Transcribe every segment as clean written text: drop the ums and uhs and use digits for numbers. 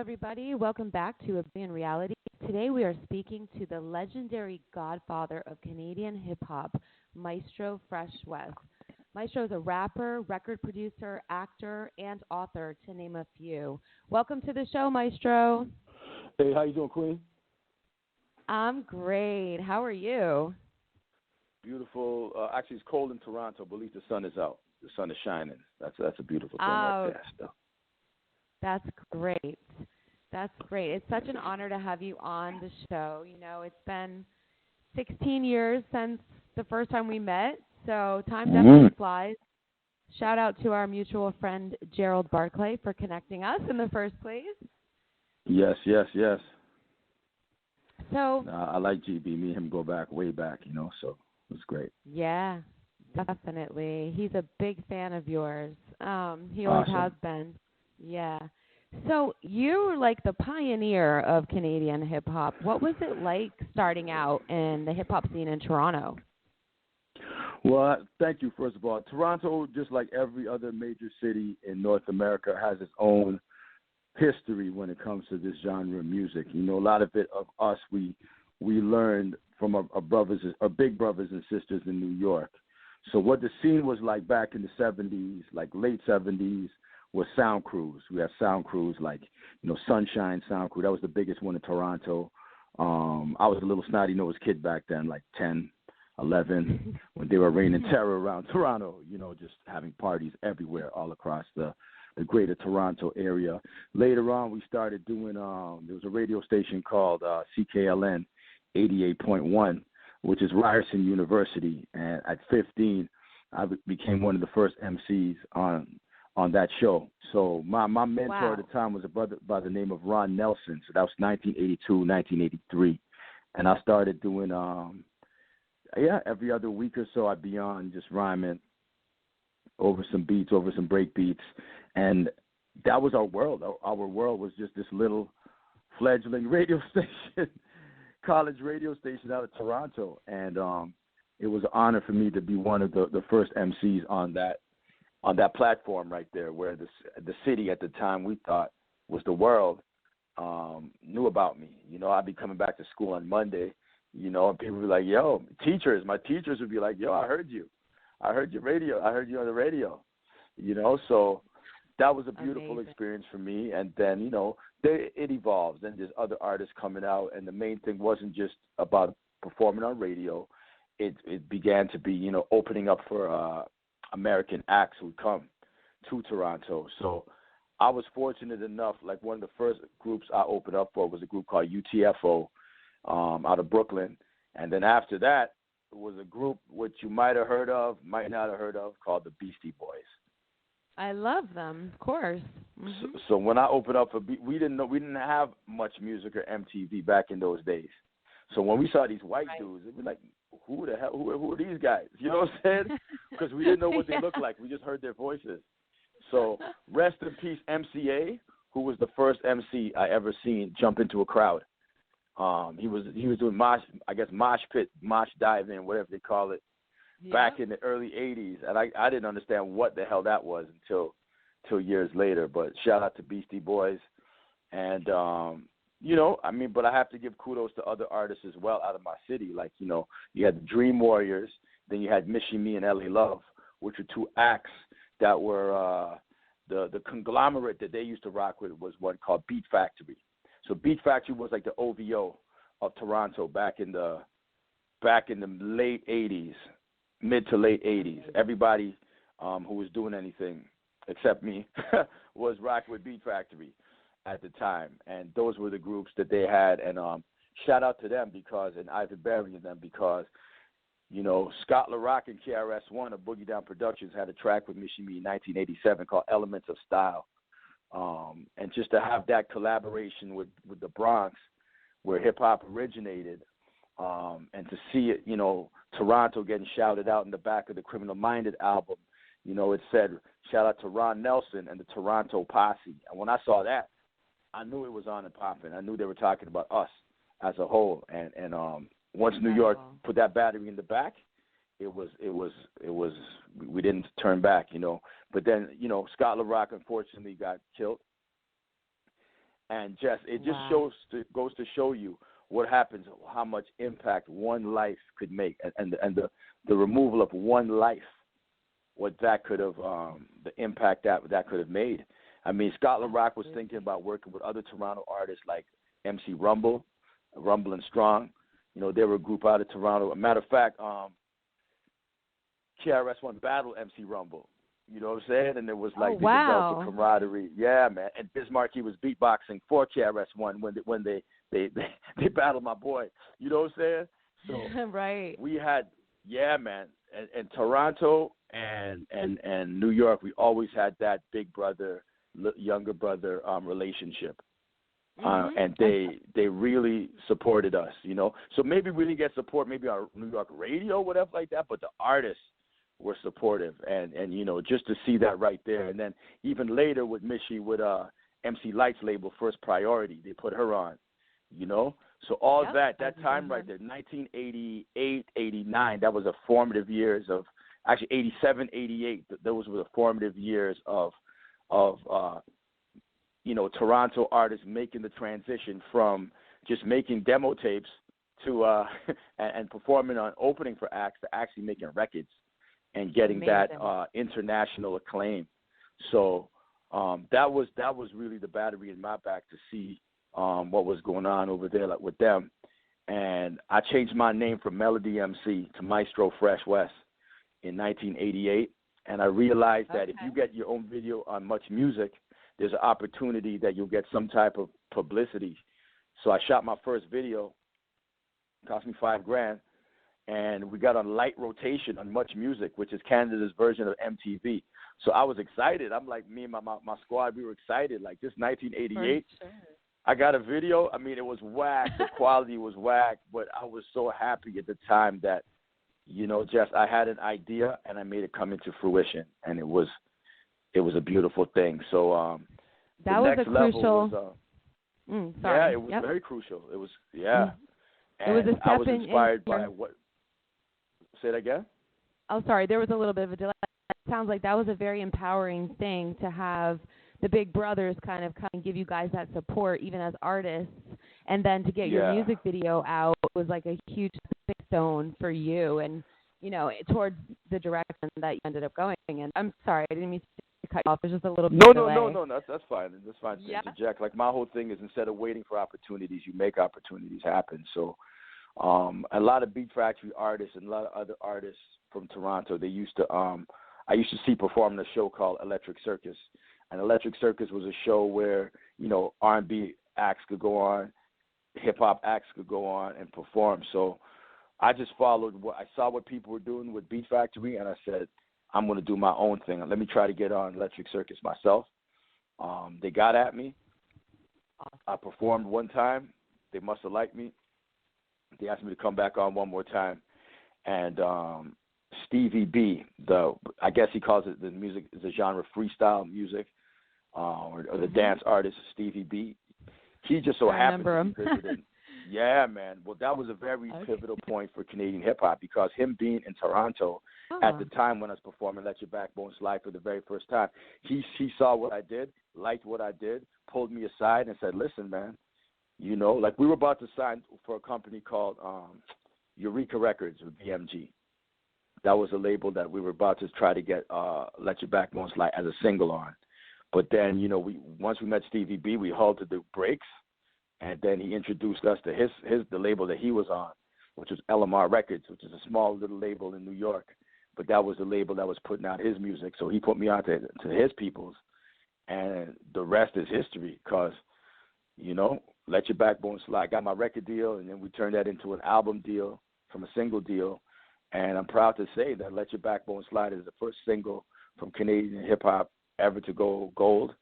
everybody. Welcome back to A Billion Reality. Today, we are speaking to the legendary godfather of Canadian hip hop, Maestro Fresh Wes. Maestro is a rapper, record producer, actor, and author, to name a few. Welcome to the show, Maestro. Hey, how you doing, Queen? I'm great. How are you? Beautiful. Actually, it's cold in Toronto, but at least the sun is out. The sun is shining. That's a beautiful thing right Oh, there. So. that's great. That's great. It's such an honor to have you on the show. You know, it's been 16 years since the first time we met, so time definitely flies. Shout out to our mutual friend Gerald Barclay for connecting us in the first place. Yes. So I like GB. Me and him go back, way back, so it's great. yeah, definitely. He's a big fan of yours. He always has been. Yeah. So you were like the pioneer of Canadian hip hop. What was it like starting out in the hip hop scene in Toronto? Well, thank you, first of all. Toronto, just like every other major city in North America, has its own history when it comes to this genre of music. A lot of it of us, we learned from our brothers, our big brothers and sisters in New York. So what the scene was like back in the 70s, like late 70s, was sound crews. We had sound crews like, Sunshine Sound Crew. That was the biggest one in Toronto. I was a little snotty-nosed kid back then, like 10, 11, when they were reigning terror around Toronto, just having parties everywhere all across the greater Toronto area. Later on, we started doing, there was a radio station called CKLN 88.1, which is Ryerson University. And at 15, I became one of the first MCs on that show. So my mentor at the time was a brother by the name of Ron Nelson. So that was 1982, 1983. And I started doing, every other week or so I'd be on just rhyming over some beats, over some break beats. And that was our world. Our world was just this little fledgling radio station, college radio station out of Toronto. And it was an honor for me to be one of the first MCs on that platform right there, where the city at the time we thought was the world knew about me. I'd be coming back to school on Monday, and people would be like, yo, my teachers would be like, yo, I heard you. I heard your radio. I heard you on the radio, so that was a beautiful experience for me. And then, it evolves. Then there's other artists coming out, and the main thing wasn't just about performing on radio. It began to be, opening up for American acts who come to Toronto. So I was fortunate enough, like one of the first groups I opened up for was a group called UTFO out of Brooklyn. And then after that, it was a group which you might have heard of, might not have heard of, called the Beastie Boys. I love them, of course. Mm-hmm. So when I opened up for, we didn't have much music or MTV back in those days. So when we saw these white dudes, it'd be like, who the hell? Who are these guys? You know what I'm saying? Because we didn't know what they looked like. We just heard their voices. So rest in peace, MCA, who was the first MC I ever seen jump into a crowd. He was doing mosh pit, mosh dive-in, whatever they call it, back in the early 80s. And I didn't understand what the hell that was until years later. But shout out to Beastie Boys. And, but I have to give kudos to other artists as well out of my city. Like, you had the Dream Warriors, then you had Michie Me and LA Love, which were two acts that were the conglomerate that they used to rock with was one called Beat Factory. So Beat Factory was like the OVO of Toronto back in the late 80s, mid to late 80s. Everybody who was doing anything except me was rocking with Beat Factory at the time. And those were the groups that they had. And shout out to them and Ivan Berry and them because, Scott LaRock and KRS-One of Boogie Down Productions had a track with Michie Me in 1987 called Elements of Style. And just to have that collaboration with the Bronx, where hip-hop originated, and to see it, Toronto getting shouted out in the back of the Criminal Minded album, it said, shout out to Ron Nelson and the Toronto Posse. And when I saw that, I knew it was on and popping. I knew they were talking about us as a whole. And once New York put that battery in the back, it was we didn't turn back, But then, Scott LaRock unfortunately got killed. And just it just Wow. goes to show you what happens, how much impact one life could make, and the removal of one life, what that could have the impact that could have made. I mean, Scotland Rock was thinking Absolutely. about working with other Toronto artists like MC Rumble, Rumble and Strong. You know, they were a group out of Toronto. A matter of fact, KRS-One battled MC Rumble. You know what I'm saying? And it was Oh, like they developed a wow. camaraderie. Yeah, man. And Bismarck, he was beatboxing for KRS-One when they battled my boy. You know what I'm saying? So Right. we had, yeah, man. And Toronto and New York, we always had that big brother, younger brother relationship. Mhm. And they really supported us, you know. So maybe we didn't get support, maybe on New York radio, whatever like that, but the artists were supportive, and you know, just to see that right there, and then even later with Mishi with MC Light's label, First Priority, they put her on, you know. So all Yep. I that remember time right her. there, 1988, 89, that was a formative years of actually 87, 88. Those were the formative years of you know, Toronto artists making the transition from just making demo tapes to and performing on opening for acts to actually making records and getting that Amazing. international acclaim. So that was really the battery in my back to see what was going on over there like, with them. And I changed my name from Melody MC to Maestro Fresh Wes in 1988. And I realized that if you Okay. get your own video on Much Music, there's an opportunity that you'll get some type of publicity. So I shot my first video, cost me $5,000, and we got on light rotation on Much Music, which is Canada's version of MTV. So I was excited. I'm like, me and my squad, we were excited. Like this For 1988, sure. I got a video. I mean, it was whack. The quality was whack, but I was so happy at the time that, you know, just I had an idea and I made it come into fruition, and it was a beautiful thing. So the That was a next level was crucial. yeah, Sorry. it was Yep. very crucial. It was Mm. yeah, It was and a I was stepping in inspired by your. what. Say it again. Oh, sorry. There was a little bit of a delay. It sounds like that was a very empowering thing to have the big brothers kind of come and give you guys that support, even as artists, and then to get your Yeah. music video out was like a huge stepping stone for you, and you know, towards the direction that you ended up going in. I'm sorry, I didn't mean to cut you off. There's just a little bit No, of no, no, delay. no. That's fine. That's fine to Yeah. interject. Like my whole thing is instead of waiting for opportunities, you make opportunities happen. So a lot of Beat Factory artists and a lot of other artists from Toronto, they used to I used to see perform in a show called Electric Circus. And Electric Circus was a show where, you know, R&B acts could go on, hip hop acts could go on and perform. So I just followed what I saw what people were doing with Beat Factory, and I said, I'm going to do my own thing. Let me try to get on Electric Circus myself. They got at me. I performed one time. They must have liked me. They asked me to come back on one more time, and Stevie B, I guess he calls it the music, the genre freestyle music, or the Mhm. dance artist Stevie B. He just so I happened remember to be him. visiting. Yeah, man. Well, that was a very Okay. pivotal point for Canadian hip hop because him being in Toronto at Oh. the time when I was performing Let Your Backbone Slide for the very first time, he saw what I did, liked what I did, pulled me aside and said, "Listen, man, you know, like we were about to sign for a company called Eureka Records with BMG. That was a label that we were about to try to get Let Your Backbone Slide as a single on. But then, you know, once we met Stevie B, we halted the brakes, and then he introduced us to the label that he was on, which was LMR Records, which is a small little label in New York. But that was the label that was putting out his music, so he put me on to his people's, and the rest is history. Cause you know, Let Your Backbone Slide. I got my record deal, and then we turned that into an album deal from a single deal. And I'm proud to say that Let Your Backbone Slide is the first single from Canadian hip hop ever to go gold.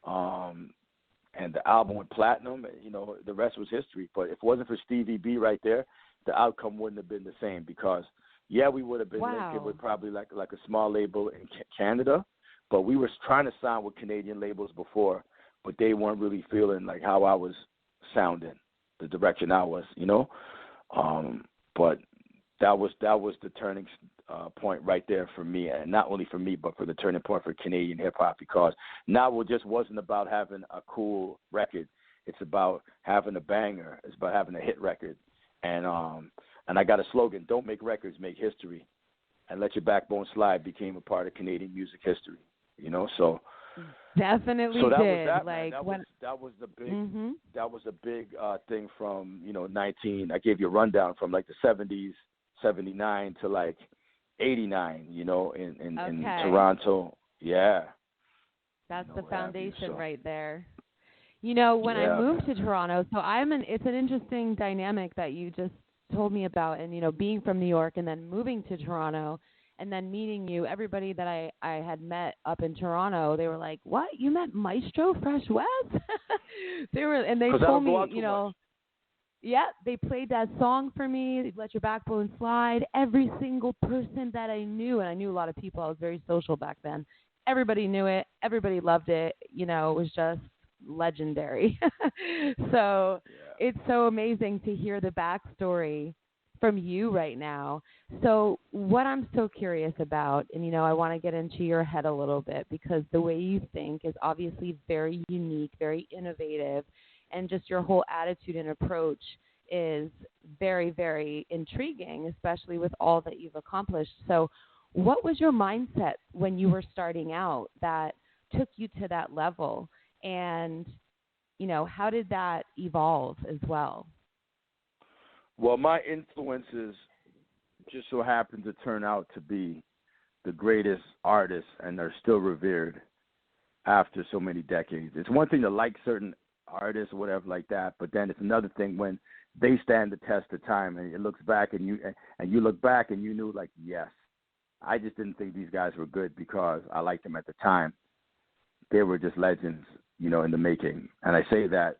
And the album went platinum. You know, the rest was history. But if it wasn't for Stevie B right there, the outcome wouldn't have been the same because, yeah, we would have been linked Wow. with probably like a small label in Canada, but we were trying to sign with Canadian labels before, but they weren't really feeling like how I was sounding, the direction I was, you know. But that was the turning point right there for me, and not only for me, but for the turning point for Canadian hip hop because now it just wasn't about having a cool record. It's about having a banger. It's about having a hit record. And I got a slogan: don't make records, make history. And Let Your Backbone Slide became a part of Canadian music history. So definitely so that did. was that, Like man. That was the big mm-hmm. that was a big thing from 19. I gave you a rundown from like the 70s, 79 to like 89. In Toronto. Yeah. That's the foundation right there. When Yeah, I moved man. to Toronto, so it's an interesting dynamic that you just told me about, and being from New York and then moving to Toronto and then meeting you. Everybody that I had met up in Toronto, they were like, "What? You met Maestro Fresh Wes?" And they told me, yeah, they played that song for me, Let Your Backbone Slide. Every single person that I knew, and I knew a lot of people. I was very social back then. Everybody knew it. Everybody loved it. It was just legendary. So it's so amazing to hear the backstory from you right now. So what I'm so curious about, and I want to get into your head a little bit, because the way you think is obviously very unique, very innovative, and just your whole attitude and approach is very, very intriguing, especially with all that you've accomplished. So what was your mindset when you were starting out that took you to that level? And, how did that evolve as well? Well, my influences just so happen to turn out to be the greatest artists, and they're still revered after so many decades. It's one thing to like certain artists or whatever like that, but then it's another thing when they stand the test of time, and it looks back and you look back and you knew, like, yes, I just didn't think these guys were good because I liked them at the time. They were just legends, in the making. And I say that,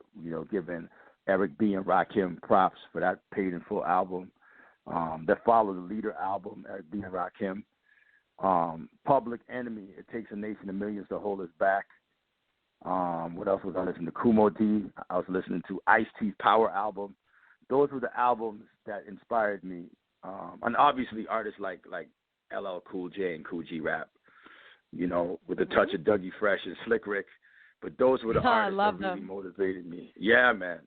giving Eric B. and Rakim props for that paid in full album. That followed the Leader album, Eric B. and Rakim. Public Enemy, It Takes a Nation of Millions to Hold Us Back. What else was I listening to? Kumo D. I was listening to Ice-T's Power album. Those were the albums that inspired me. And obviously artists like LL Cool J and Cool G Rap, with a touch of Dougie Fresh and Slick Rick. But those were the artists that really motivated me. Yeah, man,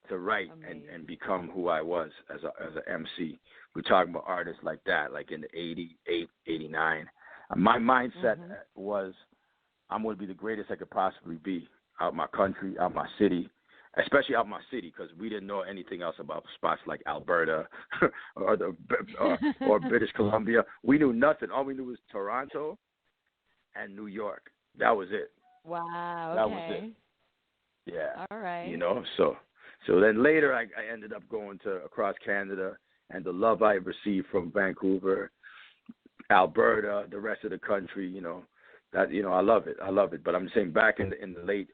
to write and become who I was as an MC. We're talking about artists like that, like in the 88, 89. My mindset was, I'm going to be the greatest I could possibly be out my country, out my city, especially out my city, because we didn't know anything else about spots like Alberta or British Columbia. We knew nothing. All we knew was Toronto and New York. That was it. Wow. That was it. Yeah. All right. So then later I ended up going to across Canada, and the love I received from Vancouver, Alberta, the rest of the country, that I love it. I love it. But I'm saying back in the late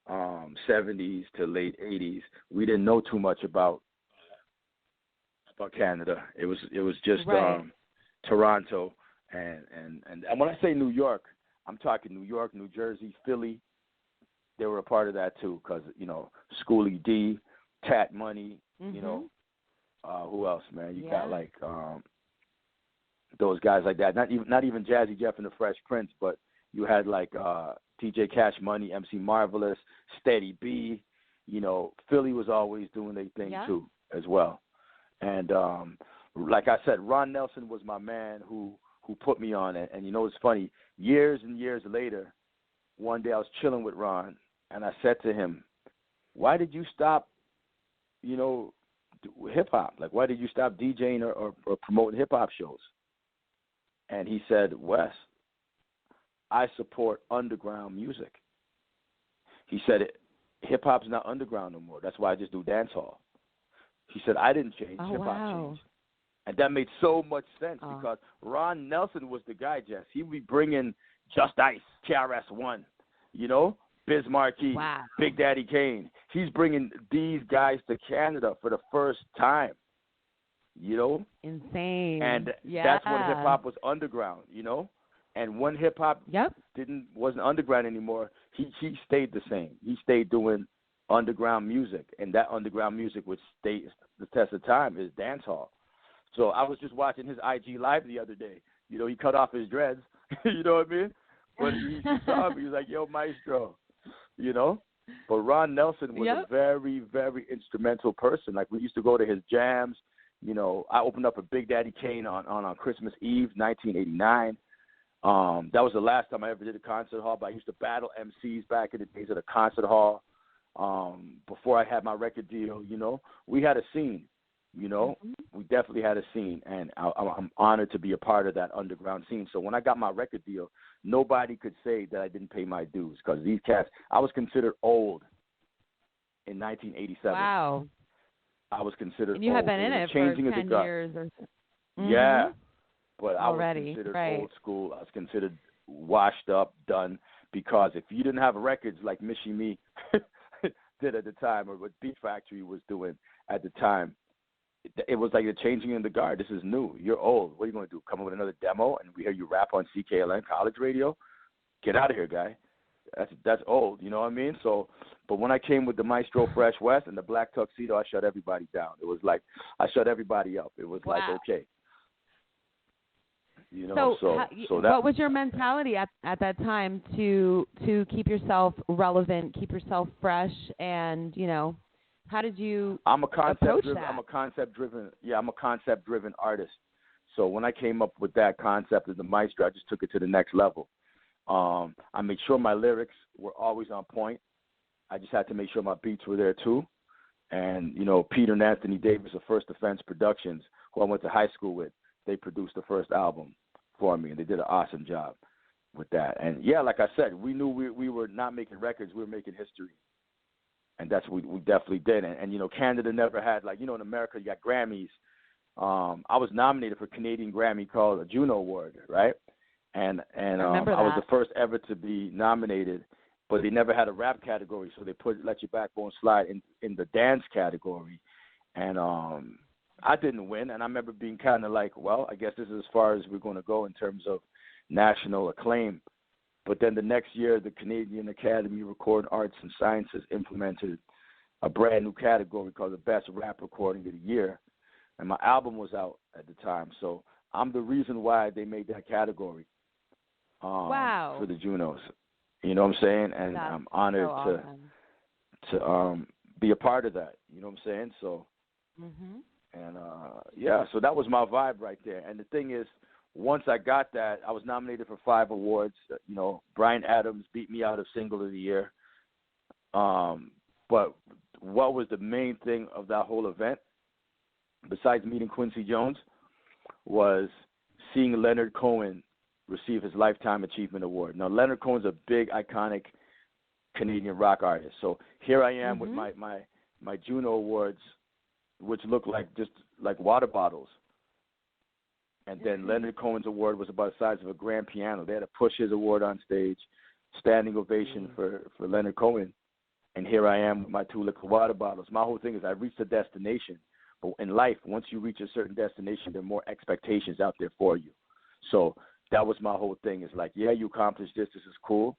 70s to late 80s, we didn't know too much about Canada. It was just Toronto and when I say New York, I'm talking New York, New Jersey, Philly. They were a part of that too, because Schoolie D, Tat Money, who else, man? You got like those guys like that. Not even Jazzy Jeff and the Fresh Prince, but you had like TJ Cash Money, MC Marvelous, Steady B. Philly was always doing their thing too as well. And like I said, Ron Nelson was my man who put me on it. And it's funny, years and years later, one day I was chilling with Ron, and I said to him, why did you stop, hip-hop? Like, why did you stop DJing or promoting hip-hop shows? And he said, Wes, I support underground music. He said, hip-hop's not underground no more. That's why I just do dance hall. He said, I didn't change. Hip-hop changed. And that made so much sense because Ron Nelson was the guy, Jess. He would be bringing Just Ice, KRS-One, Biz Markie, Big Daddy Kane. He's bringing these guys to Canada for the first time, Insane. And that's when hip-hop was underground, And when hip-hop wasn't underground anymore, he stayed the same. He stayed doing underground music, and that underground music, which stays the test of time, is dancehall. So I was just watching his IG Live the other day. He cut off his dreads. You know what I mean? But he saw me. He was like, yo, Maestro, But Ron Nelson was Yep. a very, very instrumental person. Like, we used to go to his jams. You know, I opened up a Big Daddy Kane on Christmas Eve, 1989. That was the last time I ever did a concert hall, but I used to battle MCs back in the days of the concert hall. Before I had my record deal, you know, we had a scene, you know, we definitely had a scene, and I'm honored to be a part of that underground scene. So when I got my record deal, nobody could say that I didn't pay my dues, because these cats, I was considered old in 1987. Wow. I was considered And you old. have been in it for 10 years or so. Yeah, but Already, I was considered right. old school. I was considered washed up, done, because if you didn't have records like Michie Me did at the time, or what Beat Factory was doing at the time, it was like you're changing in the guard. This is new. You're old. What are you going to do? Come up with another demo and we hear you rap on CKLN college radio? Get out of here, guy. That's old. You know what I mean? So, but when I came with the Maestro Fresh Wes and the black tuxedo, I shut everybody down. It was like I shut everybody up. It was like, okay. You know, so that. What was your mentality at that time to keep yourself relevant, keep yourself fresh, and, you know, how did you I'm a concept driven. Yeah, I'm a concept driven artist. So when I came up with that concept of the Maestro, I just took it to the next level. I made sure my lyrics were always on point. I just had to make sure my beats were there too. And, you know, Peter and Anthony Davis of First Defense Productions, who I went to high school with, they produced the first album for me, and they did an awesome job with that. And, yeah, like I said, we knew we were not making records. We were making history. And that's what we definitely did. And, you know, Canada never had, like, you know, in America you got Grammys. I was nominated for a Canadian Grammy called a Juno Award, right? And I was the first ever to be nominated, but they never had a rap category, so they let your backbone slide in the dance category. And I didn't win, and I remember being kind of like, well, I guess this is as far as we're going to go in terms of national acclaim. But then the next year, the Canadian Academy of Recording Arts and Sciences implemented a brand new category called the Best Rap Recording of the Year, and my album was out at the time. So I'm the reason why they made that category for the Junos. You know what I'm saying? And That's I'm honored so to be a part of that. You know what I'm saying? So, and yeah, so that was my vibe right there. And the thing is, once I got that, I was nominated for 5 awards. You know, Bryan Adams beat me out of Single of the Year. But what was the main thing of that whole event, besides meeting Quincy Jones, was seeing Leonard Cohen receive his Lifetime Achievement Award. Now, Leonard Cohen's a big, iconic Canadian rock artist. So here I am with my Juno Awards, which look like just like water bottles. And then Leonard Cohen's award was about the size of a grand piano. They had to push his award on stage, standing ovation for Leonard Cohen. And here I am with my 2 liquid water bottles. My whole thing is I reached a destination. But in life, once you reach a certain destination, there are more expectations out there for you. So that was my whole thing. It's like, yeah, you accomplished this. This is cool.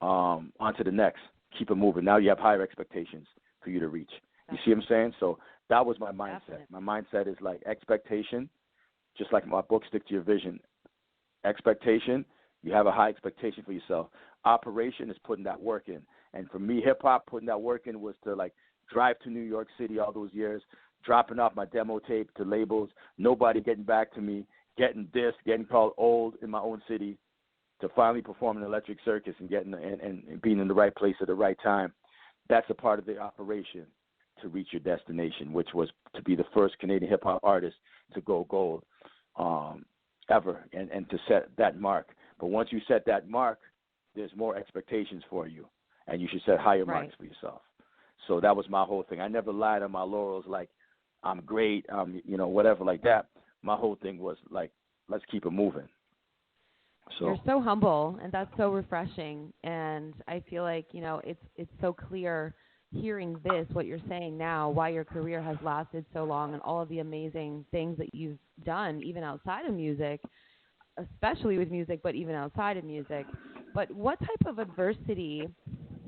On to the next. Keep it moving. Now you have higher expectations for you to reach. You see what I'm saying? So that was my mindset. Definitely. My mindset is like expectation. Just like my book, Stick to Your Vision. Expectation, you have a high expectation for yourself. Operation is putting that work in. And for me, hip-hop, putting that work in was to, like, drive to New York City all those years, dropping off my demo tape to labels, nobody getting back to me, getting dissed, getting called old in my own city, to finally perform an Electric Circus and getting and being in the right place at the right time. That's a part of the operation to reach your destination, which was to be the first Canadian hip-hop artist to go gold ever and to set that mark. But once you set that mark, there's more expectations for you, and you should set higher marks for yourself. So that was my whole thing. I never lied on my laurels like I'm great, you know, whatever like that. My whole thing was like, let's keep it moving. So you're so humble, and that's so refreshing. And I feel like, you know, it's so clear hearing this, what you're saying now, why your career has lasted so long and all of the amazing things that you've done, even outside of music, especially with music, but even outside of music. But what type of adversity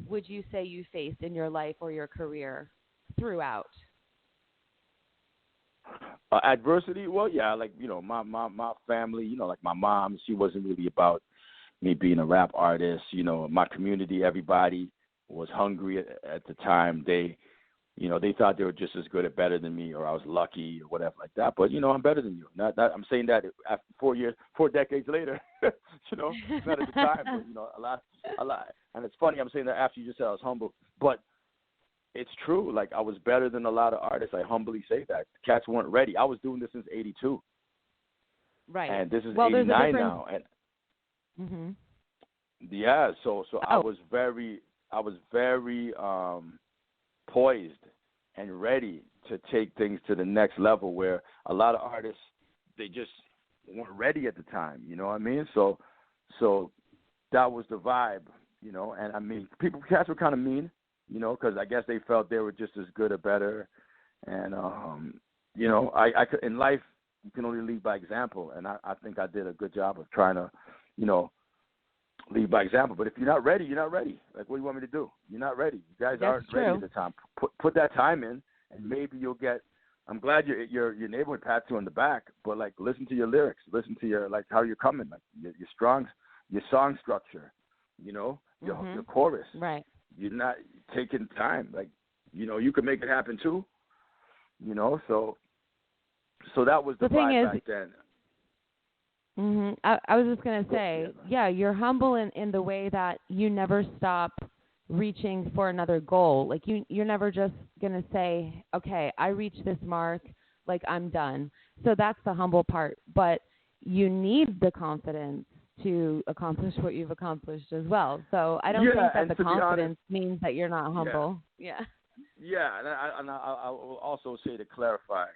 would you say you faced in your life or your career throughout? Adversity? Well, yeah, like, you know, my family, you know, like my mom, she wasn't really about me being a rap artist. You know, my community, everybody was hungry at the time. They, you know, they thought they were just as good or better than me, or I was lucky or whatever like that. But, you know, I'm better than you. Not I'm saying that after 4 decades later, you know, not at the time, but, you know, a lot. And it's funny, I'm saying that after you just said I was humble, but it's true. Like, I was better than a lot of artists. I humbly say that. Cats weren't ready. I was doing this since '82. Right. And this is well, 89 now. And Mhm. yeah, so I was very poised and ready to take things to the next level, where a lot of artists, they just weren't ready at the time, you know what I mean? So that was the vibe, you know. And I mean, cats were kind of mean, you know, because I guess they felt they were just as good or better. And you know, I could, in life you can only lead by example, and I think I did a good job of trying to, you know, lead by example. But if you're not ready, you're not ready. Like, what do you want me to do? You're not ready. You guys aren't ready at the time. Put that time in, and maybe you'll get. I'm glad your neighborhood pats you on the back, but like, listen to your lyrics, listen to your, like, how you're coming, like your song structure, you know, your chorus. Right. You're not taking time. Like, you know, you can make it happen too. You know, so that was the vibe back then. I was just going to say, yeah, you're humble in the way that you never stop reaching for another goal. Like, you're never just going to say, okay, I reached this mark, like, I'm done. So that's the humble part. But you need the confidence to accomplish what you've accomplished as well. So I don't think that the confidence means that you're not humble. Yeah. Yeah, and I will also say, to clarify,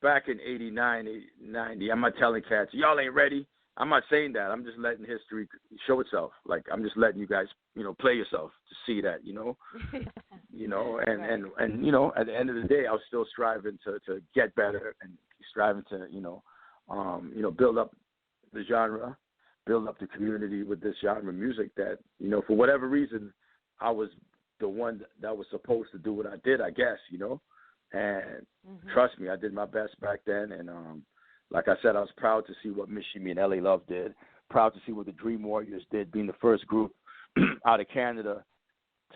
back in 89, 90, I'm not telling cats, y'all ain't ready. I'm not saying that. I'm just letting history show itself. Like, I'm just letting you guys, you know, play yourself to see that, you know. You know, and you know, at the end of the day, I was still striving to get better, and striving to, you know, build up the genre, build up the community with this genre of music that, you know, for whatever reason, I was the one that was supposed to do what I did, I guess, you know. And trust me, I did my best back then. And like I said, I was proud to see what Mishimi and LA Love did, proud to see what the Dream Warriors did, being the first group out of Canada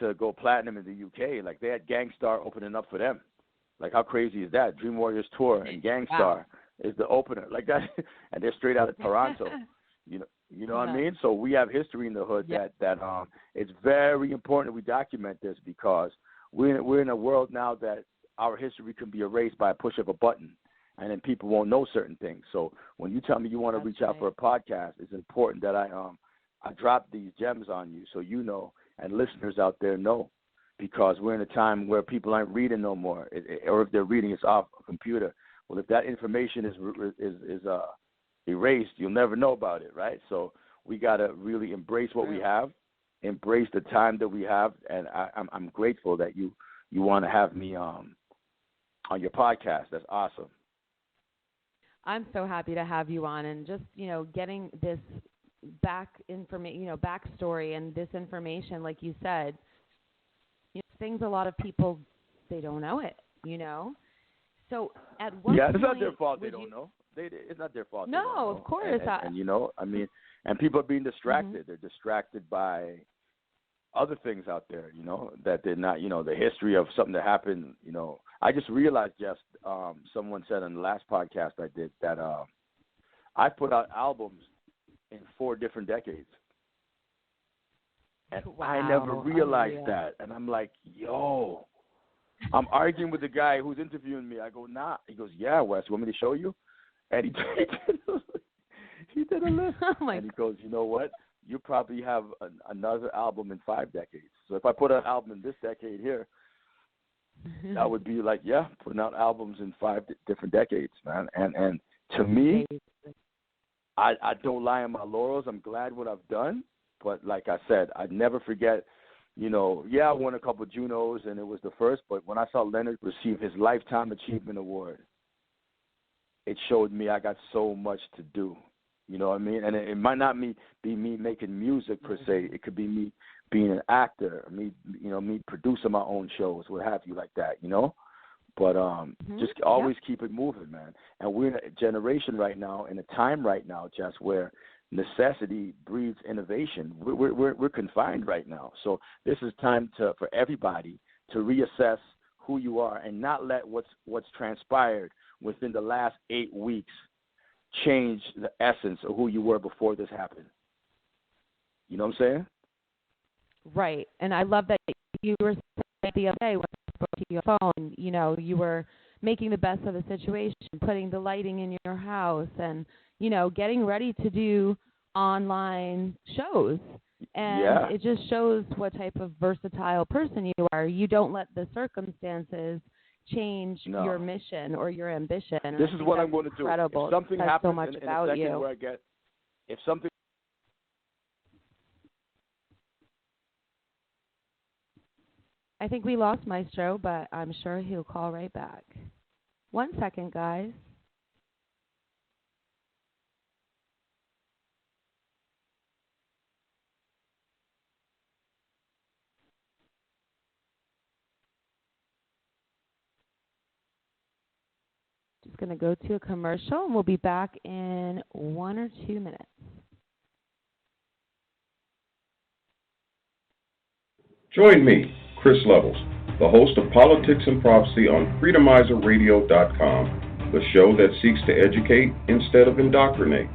to go platinum in the UK. Like, they had Gangstar opening up for them. Like, how crazy is that? Dream Warriors tour and Gangstar is the opener. Like that, and they're straight out of Toronto. You know what I mean? So we have history in the hood that it's very important that we document this, because we're in a world now that our history can be erased by a push of a button, and then people won't know certain things. So when you tell me you want to reach out for a podcast, it's important that I drop these gems on you, so you know, and listeners out there know, because we're in a time where people aren't reading no more, or if they're reading, it's off a computer. Well, if that information is erased, you'll never know about it, right? So we got to really embrace what we have, embrace the time that we have, and I'm grateful that you want to have me on your podcast. That's awesome. I'm so happy to have you on, and just, you know, getting this backstory and this information, like you said, you know, things a lot of people, they don't know it, you know. So at what point, it's not their fault they don't know. It's not their fault. No, of course. And you know, I mean, and people are being distracted. They're distracted by other things out there, you know, that they're not, you know, the history of something that happened, you know. I just realized, someone said on the last podcast I did that I put out albums in 4 different decades. And I never realized that. And I'm like, yo, I'm arguing with the guy who's interviewing me. I go, nah. He goes, yeah, Wes, you want me to show you? And he did a list. And he goes, you know what? You probably have another album in 5 decades. So if I put out an album in this decade here, that would be like, putting out albums in 5 different decades, man. And to me, I don't lie on my laurels. I'm glad what I've done. But like I said, I'd never forget, you know, I won a couple of Junos, and it was the first. But when I saw Leonard receive his Lifetime Achievement Award, it showed me I got so much to do. You know what I mean? And it might not be me making music per se. It could be me being an actor, me producing my own shows, what have you, like that, you know? But just always keep it moving, man. And we're in a generation right now, in a time right now, Jess, where necessity breeds innovation. We're confined right now. So this is time for everybody to reassess who you are and not let what's transpired within the last 8 weeks change the essence of who you were before this happened. You know what I'm saying? Right. And I love that you were saying the other day when I spoke to your phone, you know, you were making the best of the situation, putting the lighting in your house and, you know, getting ready to do online shows. And it just shows what type of versatile person you are. You don't let the circumstances change your mission or your ambition. This is what I'm going to do. If something happens so much in about a second you. where I get, if something. I think we lost Maestro, but I'm sure he'll call right back. 1 second, guys. Just going to go to a commercial, and we'll be back in 1 or 2 minutes. Join me, Chris Levels, the host of Politics and Prophecy on FreedomizerRadio.com, the show that seeks to educate instead of indoctrinate,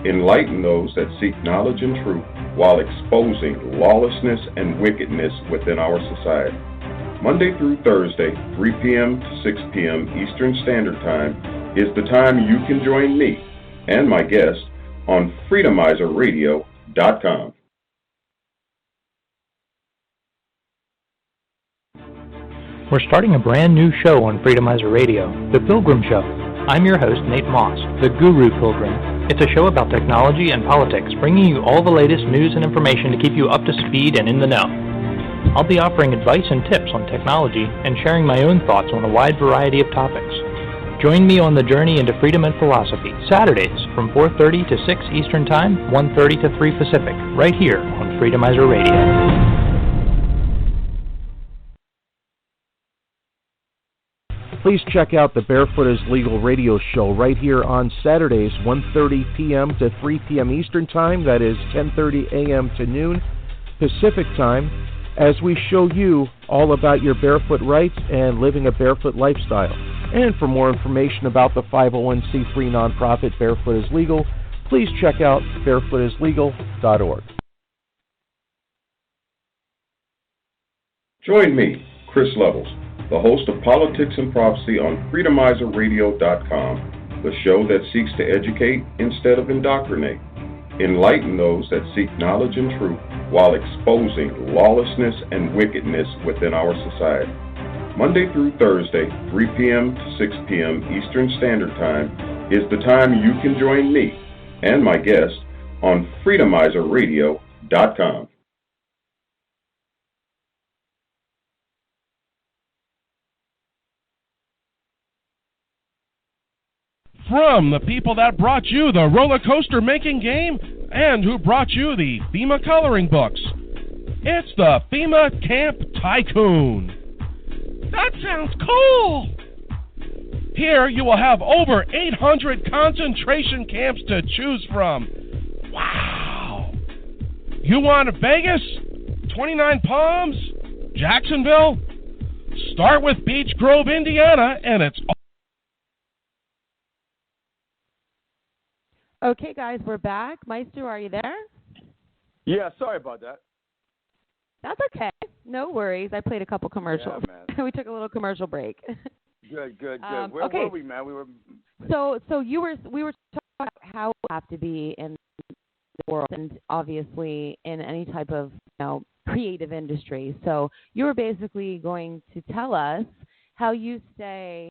enlighten those that seek knowledge and truth while exposing lawlessness and wickedness within our society. Monday through Thursday, 3 p.m. to 6 p.m. Eastern Standard Time is the time you can join me and my guest on FreedomizerRadio.com. We're starting a brand new show on Freedomizer Radio, The Pilgrim Show. I'm your host, Nate Moss, the Guru Pilgrim. It's a show about technology and politics, bringing you all the latest news and information to keep you up to speed and in the know. I'll be offering advice and tips on technology and sharing my own thoughts on a wide variety of topics. Join me on the journey into freedom and philosophy, Saturdays from 4:30 to 6 Eastern Time, 1:30 to 3 Pacific, right here on Freedomizer Radio. Please check out the Barefoot is Legal radio show right here on Saturdays, 1:30 p.m. to 3 p.m. Eastern Time. That is 10:30 a.m. to noon Pacific Time, as we show you all about your barefoot rights and living a barefoot lifestyle. And for more information about the 501c3 nonprofit Barefoot is Legal, please check out barefootislegal.org. Join me, Chris Levels, the host of Politics and Prophecy on FreedomizerRadio.com, the show that seeks to educate instead of indoctrinate, enlighten those that seek knowledge and truth while exposing lawlessness and wickedness within our society. Monday through Thursday, 3 p.m. to 6 p.m. Eastern Standard Time is the time you can join me and my guest on FreedomizerRadio.com. From the people that brought you the roller coaster making game and who brought you the FEMA coloring books, it's the FEMA Camp Tycoon. That sounds cool! Here you will have over 800 concentration camps to choose from. Wow! You want Vegas? 29 Palms? Jacksonville? Start with Beech Grove, Indiana, and it's Okay, guys, we're back. Maestro, are you there? Yeah, sorry about that. That's okay. No worries. I played a couple commercials. Yeah, man. We took a little commercial break. Good. Where okay. were we, man? We were. So we were talking about how we have to be in the world, and obviously in any type of creative industry. So you were basically going to tell us how you stay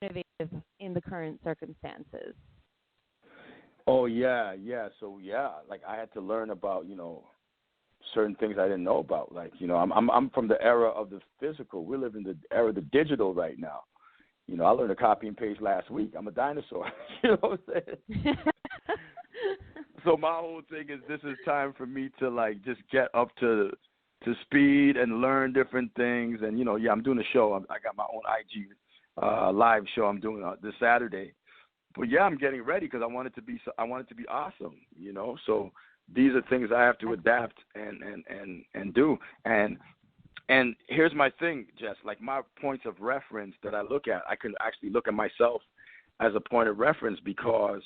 innovative in the current circumstances. Oh yeah. So like I had to learn about certain things I didn't know about. Like I'm from the era of the physical. We live in the era of the digital right now. I learned to copy and paste last week. I'm a dinosaur. You know what I'm saying? So my whole thing is this is time for me to like just get up to speed and learn different things. And I'm doing a show. I got my own IG live show I'm doing this Saturday. but yeah, I'm getting ready because I want it to be awesome, you know. So these are things I have to adapt and do. And here's my thing, Jess. Like my points of reference that I look at, I can actually look at myself as a point of reference because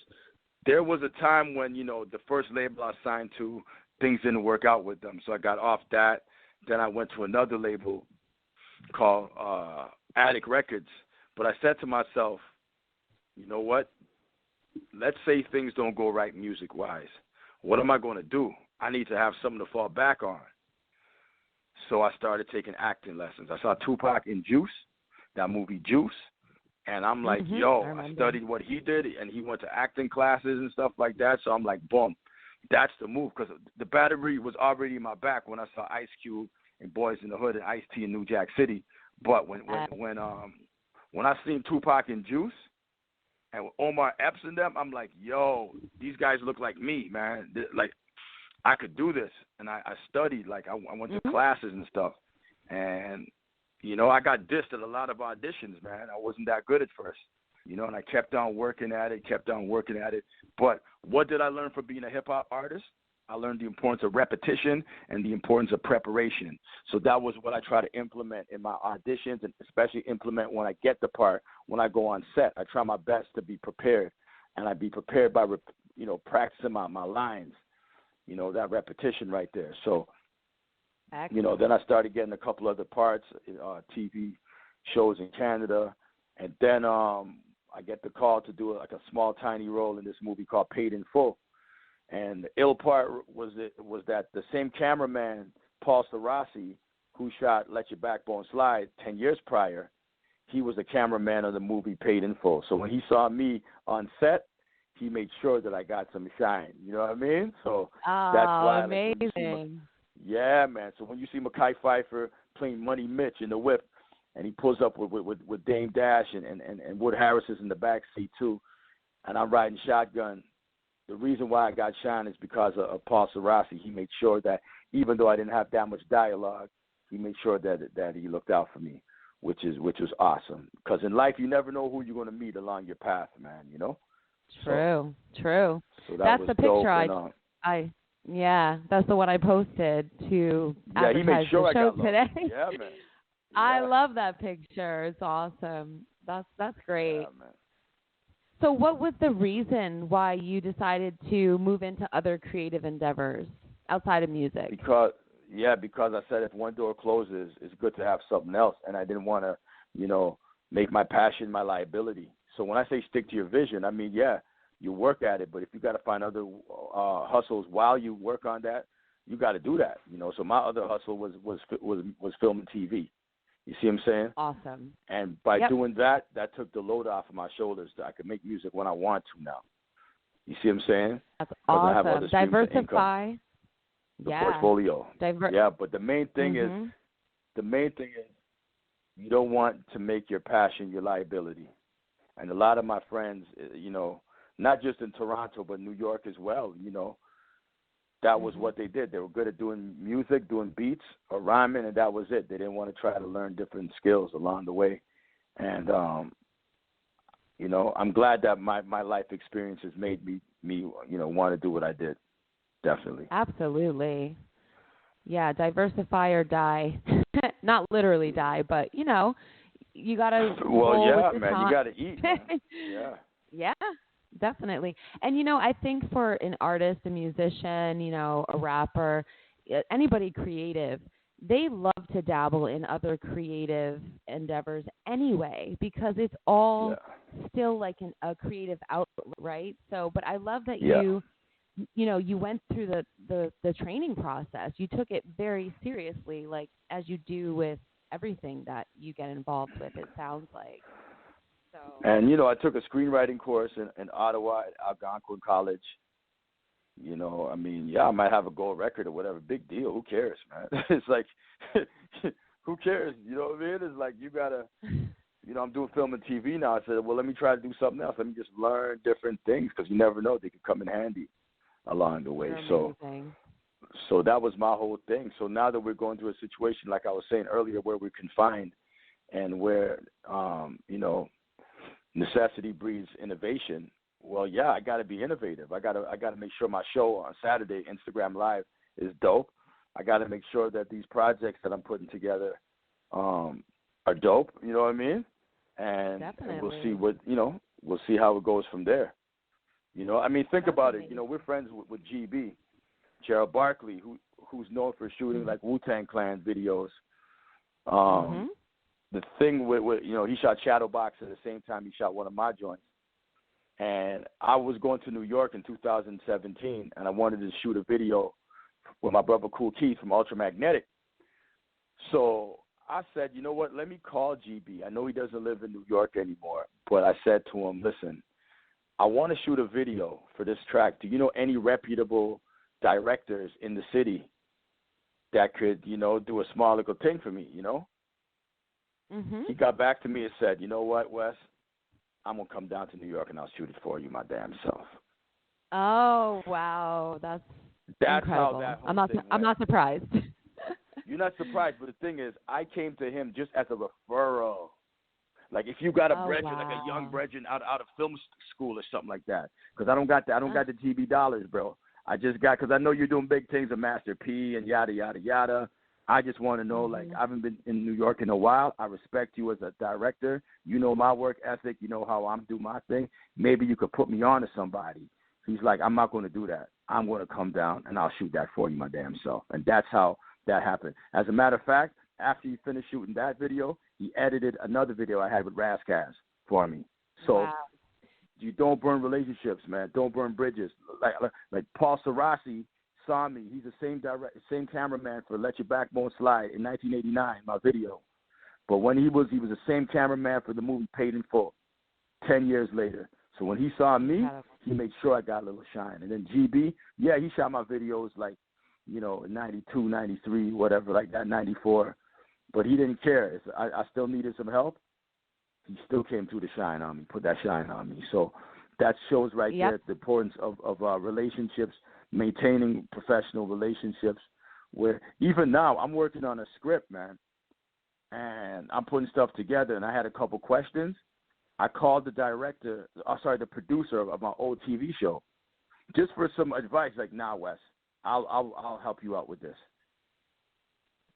there was a time when, you know, the first label I signed to, things didn't work out with them. So I got off that. Then I went to another label called Attic Records. But I said to myself, you know what? Let's say things don't go right music-wise. What am I going to do? I need to have something to fall back on. So I started taking acting lessons. I saw Tupac in Juice, that movie Juice. And I'm like, I studied what he did, and he went to acting classes and stuff like that. So I'm like, boom, that's the move. Because the battery was already in my back when I saw Ice Cube and Boys in the Hood and Ice-T in New Jack City. But when I seen Tupac in Juice and with Omar Epps and them, I'm like, yo, these guys look like me, man. Like, I could do this. And I studied. Like, I went to classes and stuff. And you know, I got dissed at a lot of auditions, man. I wasn't that good at first, you know, and I kept on working at it. But what did I learn from being a hip-hop artist? I learned the importance of repetition and the importance of preparation. So that was what I try to implement in my auditions and especially implement when I get the part, when I go on set. I try my best to be prepared, and I be prepared by, you know, practicing my lines, you know, that repetition right there. So, you know, then I started getting a couple other parts, TV shows in Canada, and then I get the call to do like a small, tiny role in this movie called Paid in Full. And the ill part was that the same cameraman, Paul Sarasi, who shot Let Your Backbone Slide 10 years prior, he was the cameraman of the movie Paid in Full. So when he saw me on set, he made sure that I got some shine. You know what I mean? So that's why. Amazing. Yeah, man. So when you see Mekhi Phifer playing Money Mitch in the whip, and he pulls up with Dame Dash and Wood Harris is in the back seat too, and I'm riding shotgun, the reason why I got shine is because of Paul Sarasi. He made sure that even though I didn't have that much dialogue, he made sure that he looked out for me, which was awesome. Because in life, you never know who you're going to meet along your path, man, you know? True. So that's the picture dope, Yeah, that's the one I posted to he made sure the show I got today. Yeah, man. Yeah. I love that picture. It's awesome. That's great. Yeah, man. So what was the reason why you decided to move into other creative endeavors outside of music? Because I said if one door closes, it's good to have something else, and I didn't want to, you know, make my passion my liability. So when I say stick to your vision, I mean, you work at it, but if you got to find other hustles while you work on that, you got to do that, you know. So my other hustle was film and TV. You see what I'm saying? Awesome. And by doing that, that took the load off of my shoulders. That I could make music when I want to now. You see what I'm saying? That's awesome. Diversify. The portfolio. But the main thing is, you don't want to make your passion your liability. And a lot of my friends, you know, not just in Toronto, but New York as well, you know, that was what they did. They were good at doing music, doing beats, or rhyming, and that was it. They didn't want to try to learn different skills along the way. And, you know, I'm glad that my life experiences made me, you know, want to do what I did. Definitely. Absolutely. Yeah, diversify or die. Not literally die, but, you know, you got to roll with the time. You got to eat, man. Yeah, definitely. And, you know, I think for an artist, a musician, you know, a rapper, anybody creative, they love to dabble in other creative endeavors anyway, because it's all still like a creative outlet, right? So, but I love that you know, you went through the training process. You took it very seriously, like as you do with everything that you get involved with, it sounds like. So. And, you know, I took a screenwriting course in Ottawa at Algonquin College. You know, I mean, I might have a gold record or whatever. Big deal. Who cares, man? It's like, who cares? You know what I mean? It's like you got to, you know, I'm doing film and TV now. I said, well, let me try to do something else. Let me just learn different things because you never know. They could come in handy along the way. So that was my whole thing. So now that we're going through a situation, like I was saying earlier, where we're confined and where, you know, necessity breeds innovation. Well, yeah, I got to be innovative. I got to make sure my show on Saturday, Instagram Live, is dope. I got to make sure that these projects that I'm putting together are dope. You know what I mean? And we'll see we'll see how it goes from there. You know, I mean, think about it. You know, we're friends with GB, Gerald Barkley, who's known for shooting like Wu-Tang Clan videos. The thing with you know, he shot Shadowbox at the same time he shot one of my joints. And I was going to New York in 2017, and I wanted to shoot a video with my brother Cool Keith from Ultramagnetic. So I said, you know what, let me call GB. I know he doesn't live in New York anymore, but I said to him, listen, I want to shoot a video for this track. Do you know any reputable directors in the city that could, you know, do a small little thing for me, you know? He got back to me and said, you know what, Wes, I'm going to come down to New York and I'll shoot it for you my damn self. Oh, wow. That's incredible. How that whole thing went. I'm not surprised. You're not surprised, but the thing is, I came to him just as a referral. Like if you got a brethren, like a young brethren out of film school or something like that, because I don't got the TV dollars, bro. I just got, because I know you're doing big things with Master P and yada yada yada. I just want to know, like, I haven't been in New York in a while. I respect you as a director. You know my work ethic. You know how I'm do my thing. Maybe you could put me on to somebody. He's like, I'm not going to do that. I'm going to come down and I'll shoot that for you my damn self. And that's how that happened. As a matter of fact, after he finished shooting that video, he edited another video I had with Razzcast for me. So you don't burn relationships, man. Don't burn bridges. Like Paul Sarasi saw me. He's the same cameraman for Let Your Backbone Slide in 1989, my video. But when he was the same cameraman for the movie Paid in Full 10 years later. So when he saw me, he made sure I got a little shine. And then GB, yeah, he shot my videos like, you know, 92, 93, whatever, like that, 94. But he didn't care. I still needed some help. He still came through to shine on me, put that shine on me. So that shows right there the importance of relationships, maintaining professional relationships. Where even now I'm working on a script, man, and I'm putting stuff together, and I had a couple questions. I called the the producer of my old TV show, just for some advice. Like, nah, Wes, I'll help you out with this.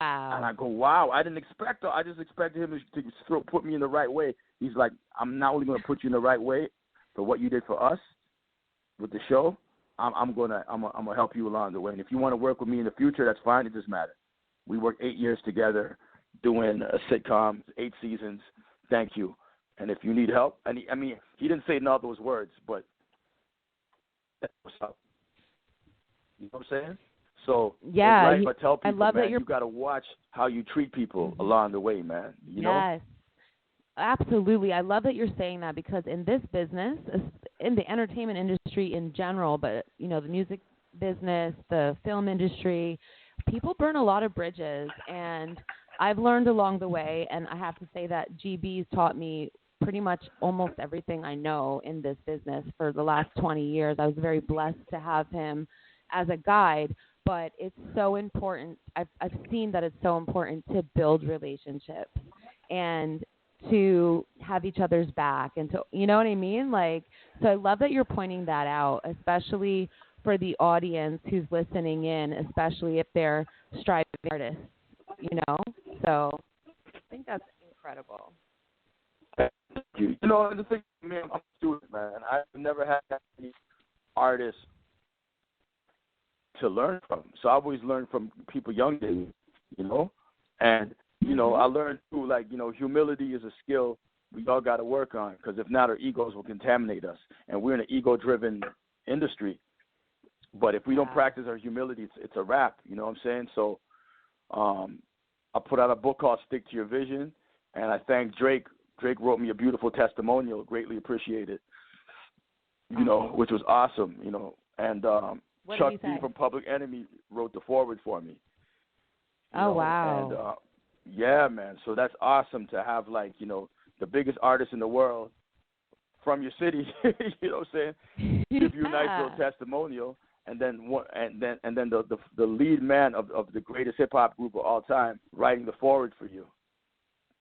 Wow. And I go, wow, I didn't expect that. I just expected him to put me in the right way. He's like, I'm not only going to put you in the right way for what you did for us with the show, I'm gonna help you along the way. And if you want to work with me in the future, that's fine. It doesn't matter. We worked 8 years together doing a sitcom, 8 seasons. Thank you. And if you need help, and he didn't say none of those words, but that's what's up. You know what I'm saying? So yeah, it's right, I tell people, I love man, that you got to watch how you treat people along the way, man. You know? Yes, absolutely. I love that you're saying that, because in this business, in the entertainment industry in general, but, you know, the music business, the film industry, people burn a lot of bridges, and I've learned along the way, and I have to say that GB's taught me pretty much almost everything I know in this business for the last 20 years. I was very blessed to have him as a guide, but it's so important. I've seen that it's so important to build relationships and to have each other's back, and to, you know what I mean? Like, so I love that you're pointing that out, especially for the audience who's listening in, especially if they're striving artists, you know? So I think that's incredible. You know, the thing, man, I'm a student, man. I've never had any artists to learn from. So I always learn from people younger than me, you know? And, you know, I learned too, like, you know, humility is a skill we all got to work on, because if not, our egos will contaminate us. And we're in an ego-driven industry. But if we don't practice our humility, it's a wrap, you know what I'm saying? So I put out a book called Stick to Your Vision, and I thank Drake. Drake wrote me a beautiful testimonial, greatly appreciated, you know, which was awesome, you know. And Chuck D from Public Enemy wrote the foreword for me. Oh, wow. And, yeah, man, so that's awesome to have, like, you know, the biggest artist in the world from your city, you know what I'm saying, give you a nice little testimonial, and then the lead man of the greatest hip-hop group of all time writing the foreword for you.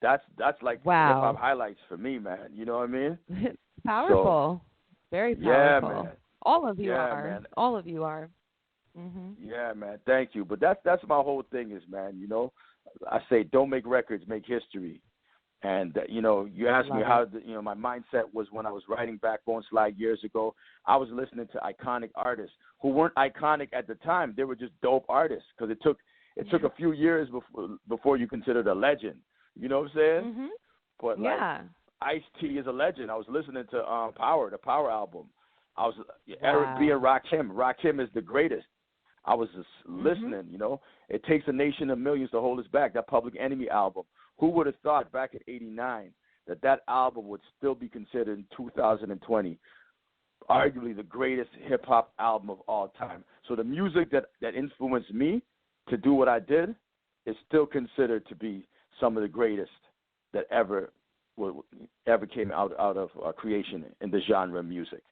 That's like hip-hop highlights for me, man. You know what I mean? Powerful. Very powerful. Yeah, man. All of you Yeah, are. man. All of you are. Mhm. Yeah, man. Thank you. But that's my whole thing is, man, I say don't make records, make history. And, you asked me how, my mindset was when I was writing Backbone Slide years ago. I was listening to iconic artists who weren't iconic at the time. They were just dope artists because it took a few years before you considered a legend. You know what I'm saying? Mhm. But, like, Ice-T is a legend. I was listening to Power, the Power album. I was Eric B. and Rakim. Rakim is the greatest. I was just listening, It takes a nation of millions to hold us back, that Public Enemy album. Who would have thought back in '89 that album would still be considered in 2020 arguably the greatest hip-hop album of all time? So the music that influenced me to do what I did is still considered to be some of the greatest that ever came out of creation in the genre of music.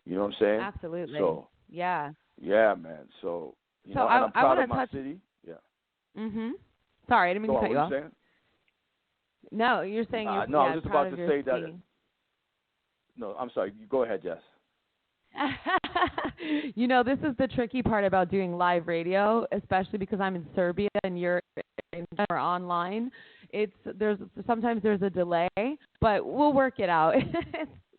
You know what I'm saying? Absolutely. So, yeah, man. So, and I'm proud of my city. Yeah. Mhm. Sorry, I didn't mean to cut you off. Saying? No, you're saying you're no, I was just about to say that. No, I'm sorry. You go ahead, Jess. This is the tricky part about doing live radio, especially because I'm in Serbia and you're online. Sometimes there's a delay, but we'll work it out.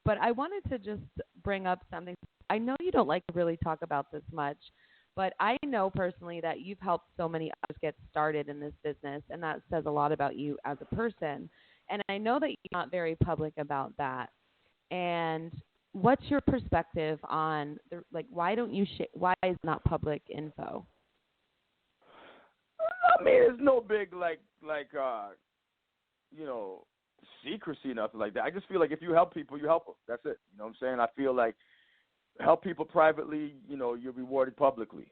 But I wanted to just bring up something. I know you don't like to really talk about this much, but I know personally that you've helped so many others get started in this business, and that says a lot about you as a person. And I know that you're not very public about that. And what's your perspective on why don't you why is it not public info? I mean, it's no big secrecy, nothing like that. I just feel like if you help people, you help them. That's it. You know what I'm saying? I feel like help people privately, you're rewarded publicly.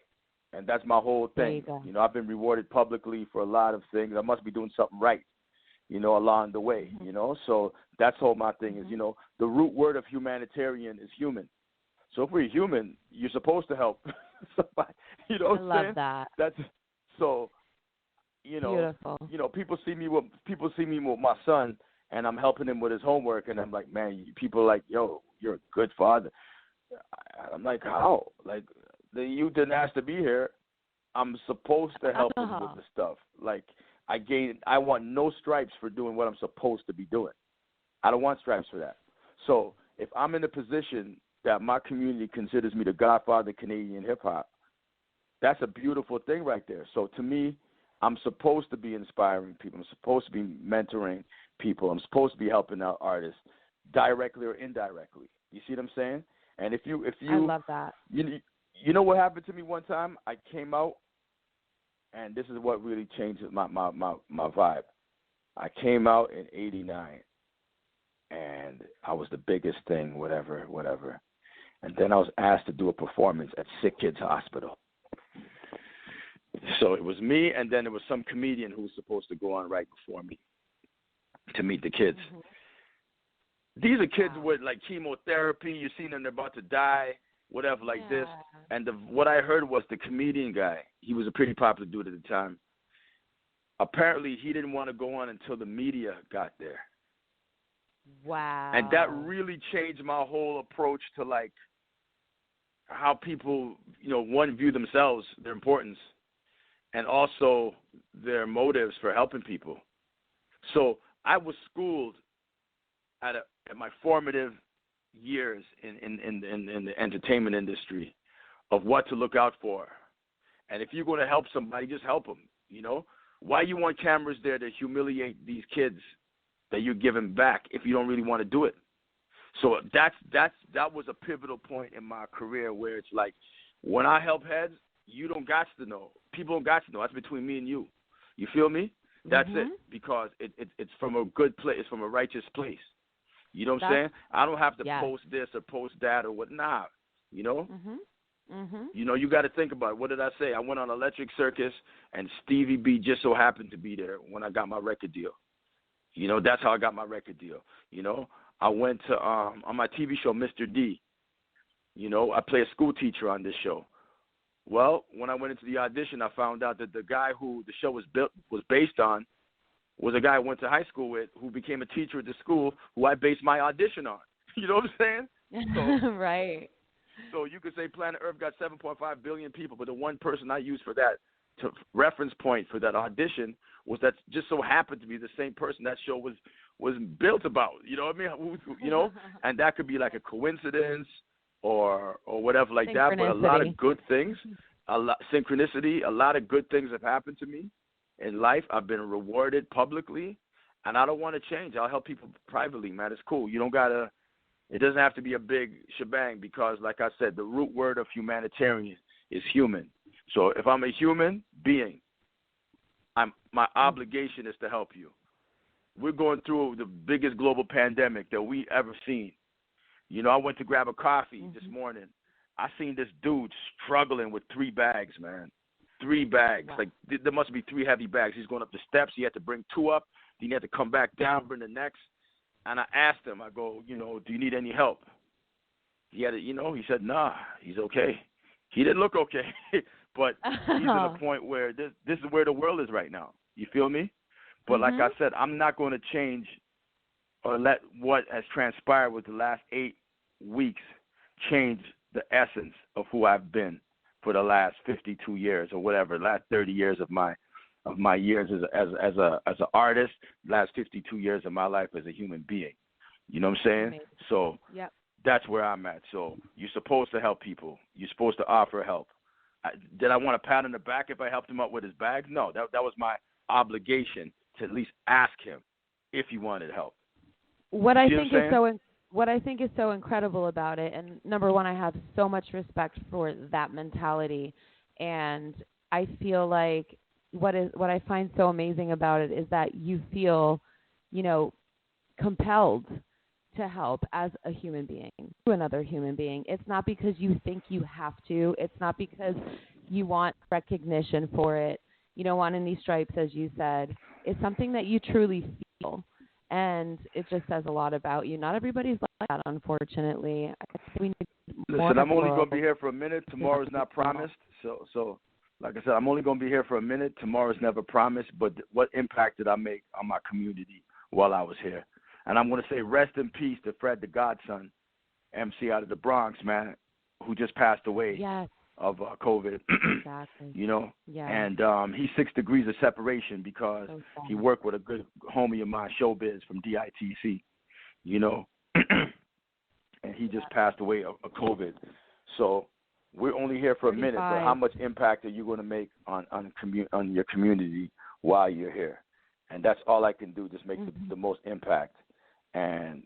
And that's my whole thing. I've been rewarded publicly for a lot of things. I must be doing something right, along the way, So that's all my thing is, the root word of humanitarian is human. So if we're human, you're supposed to help somebody. You know what I'm saying? I love that. That's so, Beautiful. People see me with my son, and I'm helping him with his homework, and I'm like, man, people are like, yo, you're a good father. I'm like, how? Like, you didn't ask to be here. I'm supposed to help him with the stuff. Like, I want no stripes for doing what I'm supposed to be doing. I don't want stripes for that. So if I'm in a position that my community considers me the Godfather of Canadian hip-hop, that's a beautiful thing right there. So to me, I'm supposed to be inspiring people. I'm supposed to be mentoring people. I'm supposed to be helping out artists directly or indirectly. You see what I'm saying? And if you I love that. You know what happened to me one time? I came out, and this is what really changed my vibe. I came out in '89, and I was the biggest thing, whatever. And then I was asked to do a performance at Sick Kids Hospital. So it was me, and then there was some comedian who was supposed to go on right before me to meet the kids. Mm-hmm. These are kids with chemotherapy. You see them, they're about to die, whatever, this. And what I heard was the comedian guy. He was a pretty popular dude at the time. Apparently, he didn't want to go on until the media got there. Wow. And that really changed my whole approach to how people, one, view themselves, their importance, and also their motives for helping people. So I was schooled at my formative years in the entertainment industry of what to look out for. And if you're going to help somebody, just help them, Why you want cameras there to humiliate these kids that you're giving back if you don't really want to do it? So that was a pivotal point in my career where it's like, when I help heads, you don't got to know. People don't got to know. That's between me and you. You feel me? That's it. Because it's from a good place. It's from a righteous place. You know what I'm saying? I don't have to post this or post that or what. Nah, You got to think about it. What did I say? I went on Electric Circus, and Stevie B just so happened to be there when I got my record deal. That's how I got my record deal. I went to on my TV show, Mr. D. I play a school teacher on this show. Well, when I went into the audition, I found out that the guy who the show was based on was a guy I went to high school with who became a teacher at the school who I based my audition on. You know what I'm saying? So, right. So you could say planet Earth got 7.5 billion people, but the one person I used for that to reference point for that audition was that just so happened to be the same person that show was built about. You know what I mean? You know, and that could be like a coincidence or whatever like that. But a lot of good things, synchronicity, a lot of good things have happened to me in life. I've been rewarded publicly, and I don't want to change. I'll help people privately, man. It's cool. You don't gotta. It doesn't have to be a big shebang because, like I said, the root word of humanitarian is human. So if I'm a human being, my obligation is to help you. We're going through the biggest global pandemic that we ever seen. You know, I went to grab a coffee this morning. I seen this dude struggling with 3 bags, man. 3 bags. Wow. Like, there must be 3 heavy bags. He's going up the steps. He had to bring 2 up. Then he had to come back down, bring the next. And I asked him, I go, you know, do you need any help? He had it, you know, he said, nah, he's okay. He didn't look okay, but he's at a point where this is where the world is right now. You feel me? But like I said, I'm not going to change or let what has transpired with the last 8 weeks change the essence of who I've been for the last 52 years or whatever, last 30 years of my years as an artist, last 52 years of my life as a human being. You know what I'm saying? Amazing. So that's where I'm at. So you're supposed to help people. You're supposed to offer help. Did I want a pat on the back if I helped him out with his bag? No, that was my obligation to at least ask him if he wanted help. What I think is so incredible about it, and number one, I have so much respect for that mentality, and I feel like what I find so amazing about it is that you feel, you know, compelled to help as a human being to another human being. It's not because you think you have to. It's not because you want recognition for it. You don't want any stripes, as you said. It's something that you truly feel, and it just says a lot about you. Not everybody's like that, unfortunately. We need more. Listen, I'm only going to be here for a minute. Tomorrow's not promised. So, like I said, I'm only going to be here for a minute. Tomorrow's never promised. But what impact did I make on my community while I was here? And I'm going to say rest in peace to Fred the Godson, MC out of the Bronx, man, who just passed away of COVID. Exactly. You know? Yeah. And he's 6 degrees of separation because he worked with a good homie of mine, Showbiz, from DITC, you know? And he just passed away of COVID. So we're only here for a minute, but how much impact are you going to make on your community while you're here? And that's all I can do, just make the most impact. And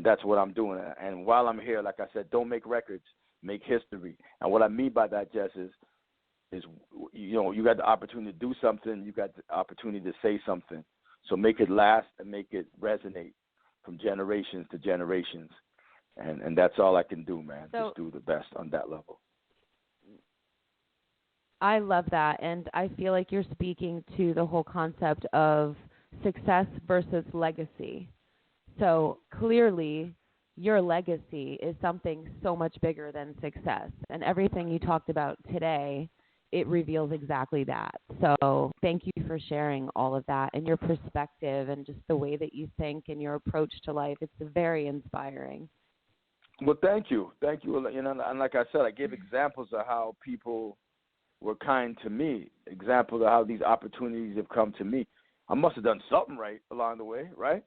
that's what I'm doing. And while I'm here, like I said, don't make records, make history. And what I mean by that, Jess, is you know, you got the opportunity to do something, you got the opportunity to say something. So make it last and make it resonate from generations to generations. And that's all I can do, man. Just do the best on that level. I love that, and I feel like you're speaking to the whole concept of success versus legacy. So clearly, your legacy is something so much bigger than success, and everything you talked about today, it reveals exactly that. So thank you for sharing all of that and your perspective and just the way that you think and your approach to life. It's very inspiring. Well, thank you. Thank you. You know, and like I said, I gave examples of how people were kind to me, examples of how these opportunities have come to me. I must have done something right along the way, right?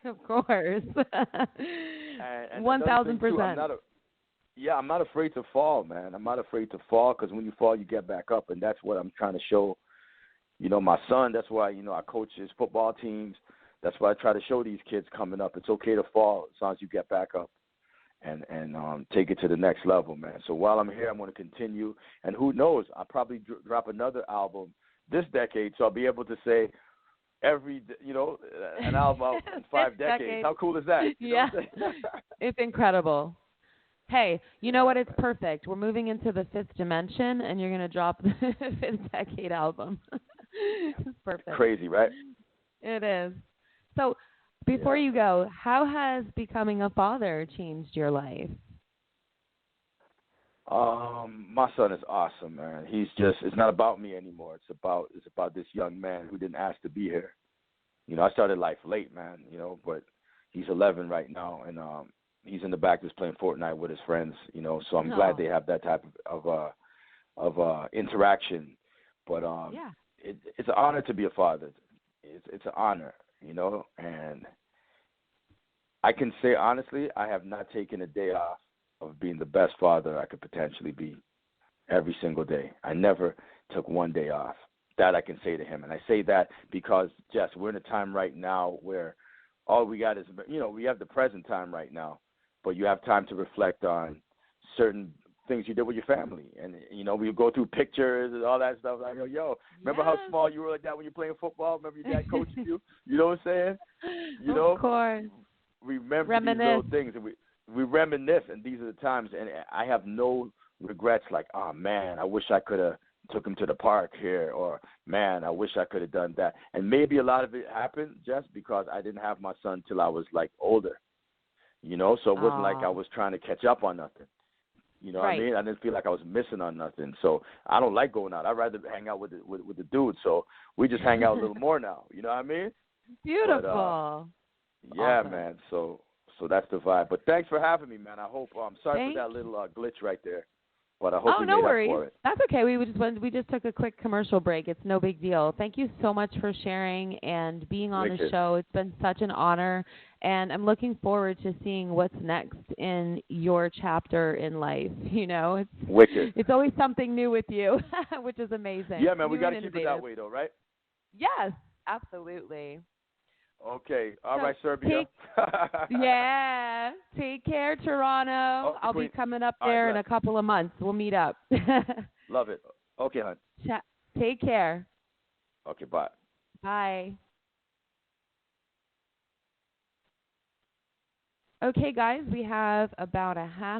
Of course. and 1,000%. I'm not afraid to fall, man. I'm not afraid to fall because when you fall, you get back up, and that's what I'm trying to show, you know, my son. That's why, you know, I coach his football teams. That's why I try to show these kids coming up. It's okay to fall as long as you get back up. And take it to the next level, man. So while I'm here, I'm going to continue. And who knows, I'll probably drop another album this decade, so I'll be able to say an album out in 5 decades. How cool is that? You know It's incredible. Hey, you know what? It's perfect. We're moving into the 5th dimension, and you're going to drop the 5th decade album. It's perfect. Crazy, right? It is. So, before you go, how has becoming a father changed your life? My son is awesome, man. It's not about me anymore. It's about this young man who didn't ask to be here. You know, I started life late, man, you know, but He's 11 right now, and he's in the back just playing Fortnite with his friends. So I'm Oh. glad they have that type of interaction. But it's an honor to be a father. It's an honor, and I can say honestly, I have not taken a day off of being the best father I could potentially be every single day. I never took one day off. That I can say to him. And I say that because, Jess, we're in a time right now where all we got is, we have the present time right now, but you have time to reflect on certain things you did with your family. And, we go through pictures and all that stuff. I go, remember how small you were like that when you're playing football? Remember your dad coaching you? You know what I'm saying? Of course. We remember these little things, and we reminisce, and these are the times. And I have no regrets like, oh, man, I wish I could have took him to the park here, or, man, I wish I could have done that. And maybe a lot of it happened just because I didn't have my son till I was, older, so it wasn't like I was trying to catch up on nothing. You know what I mean? I didn't feel like I was missing on nothing. So I don't like going out. I'd rather hang out with the dudes. So we just hang out a little more now. You know what I mean? Beautiful. But, yeah, awesome. Man. So that's the vibe. But thanks for having me, man. I hope. Sorry for that little glitch right there. But I hope we no made worries. up for it. That's okay. We just took a quick commercial break. It's no big deal. Thank you so much for sharing and being on the show. It's been such an honor, and I'm looking forward to seeing what's next in your chapter in life. It's wicked. It's always something new with you, which is amazing. Yeah, man. We got to keep it that way, though, right? Yes, absolutely. Okay. All right, Serbia. Take care, Toronto. Oh, I'll be coming up there in a couple of months. We'll meet up. Love it. Okay, hon. Take care. Okay, bye. Bye. Okay, guys, we have about a half